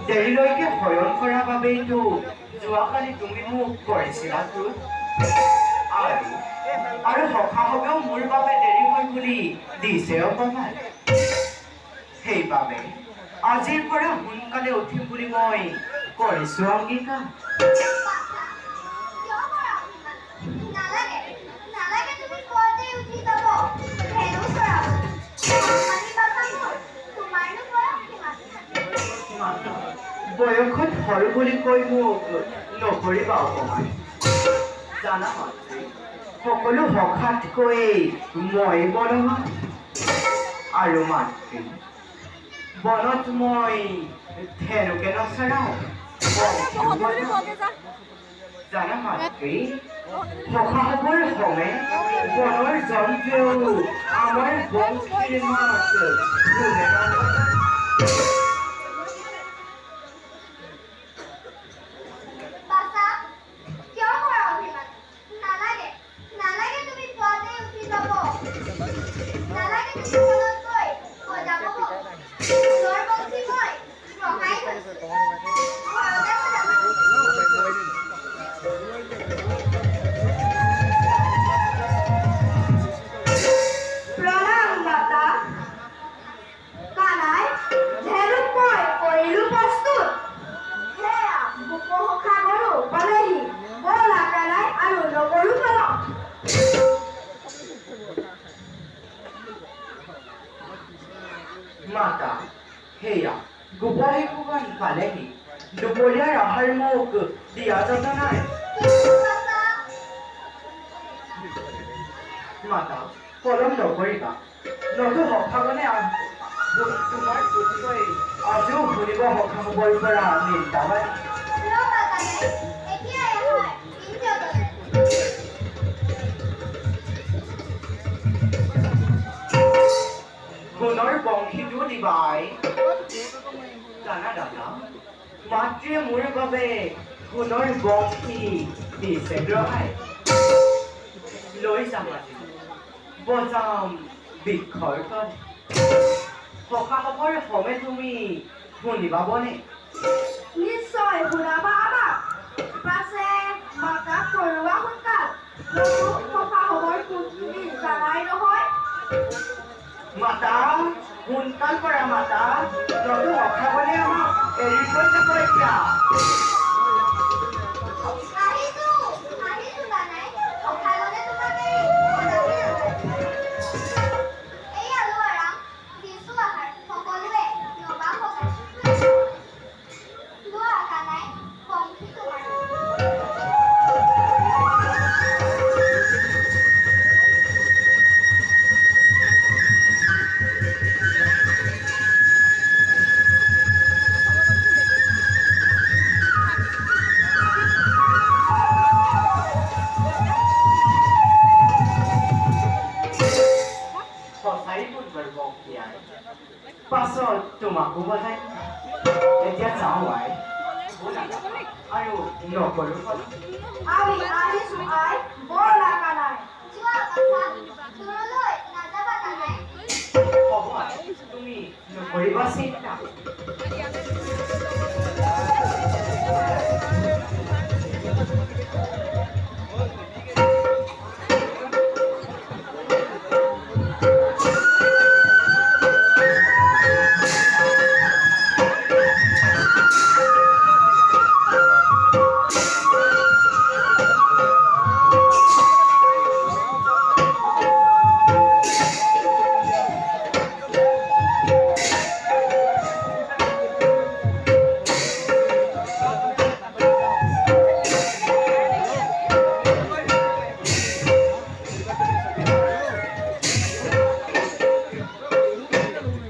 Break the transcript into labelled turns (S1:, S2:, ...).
S1: দেৰিলৈকে শয়ন কৰাৰ বাবেইতো যোৱাকালি তুমি মোক কৰিছিলা আৰু সখাহঁতেও মোৰ বাবে দেৰি হয় বুলি দিছে অকণমান। সেইবাবে আজিৰ পৰা সোনকালে উঠিম বুলি মই কৰিছো অংগীকাৰ। বয়সত সৰু বুলি কৈ মোক নকৰিবা অকণমান। জানা মাতৃ, সকলো সখাতকৈ মই বলৱান। আৰু মাতৃ, বনত মই ধেনুকে নচৰাও, জানা মাতৃ, সখাসকল সমে বনৰ জন্তুৱেও আমাৰ বংশীৰ মাত শুনে নলয়। মাতা, সেয়া গোপালী ভগৱান পালেহি। দুপৰীয়াৰ আহাৰ মোক দিয়া যাব নাই। মাতা, পলম নকৰিবা, নতু সখাগনে তোমাৰ পুতকৈ আজিও শুনিব সখাসকলৰ পৰা নিন্দাবাদী। সোণৰ বংশীটো দিবাই। জানা দাদা, মাতৃয়ে মোৰ বাবে সোণৰ বংশী দিছে গ্ৰহাই। লৈ যাম আজি, বজাম বৃক্ষৰ তলে। সখাসখৰ সমে তুমি শুনিবা বনে?
S2: নিশ্চয় শুনাবা আমাক। পাছে মাতাক কৰোৱা সোনকাল, সখাসখৰ কোন তুমি জানাই নহয়।
S1: মাতা, সোনকাল কৰা মাতা, নতু সখাগনে আমাক এৰি থৈ যাব এতিয়া। কৰিব ইয়াৰ পাছত তোমাকো বজাই এতিয়া যাওঁ আই আৰু নকৰো
S2: আমি আহিছো আই বৰ লাগা নাই
S3: যোৱা কথা দূৰলৈ নাযাবা নাই
S1: হ'ব আই তুমি নকৰিবা চিন্তা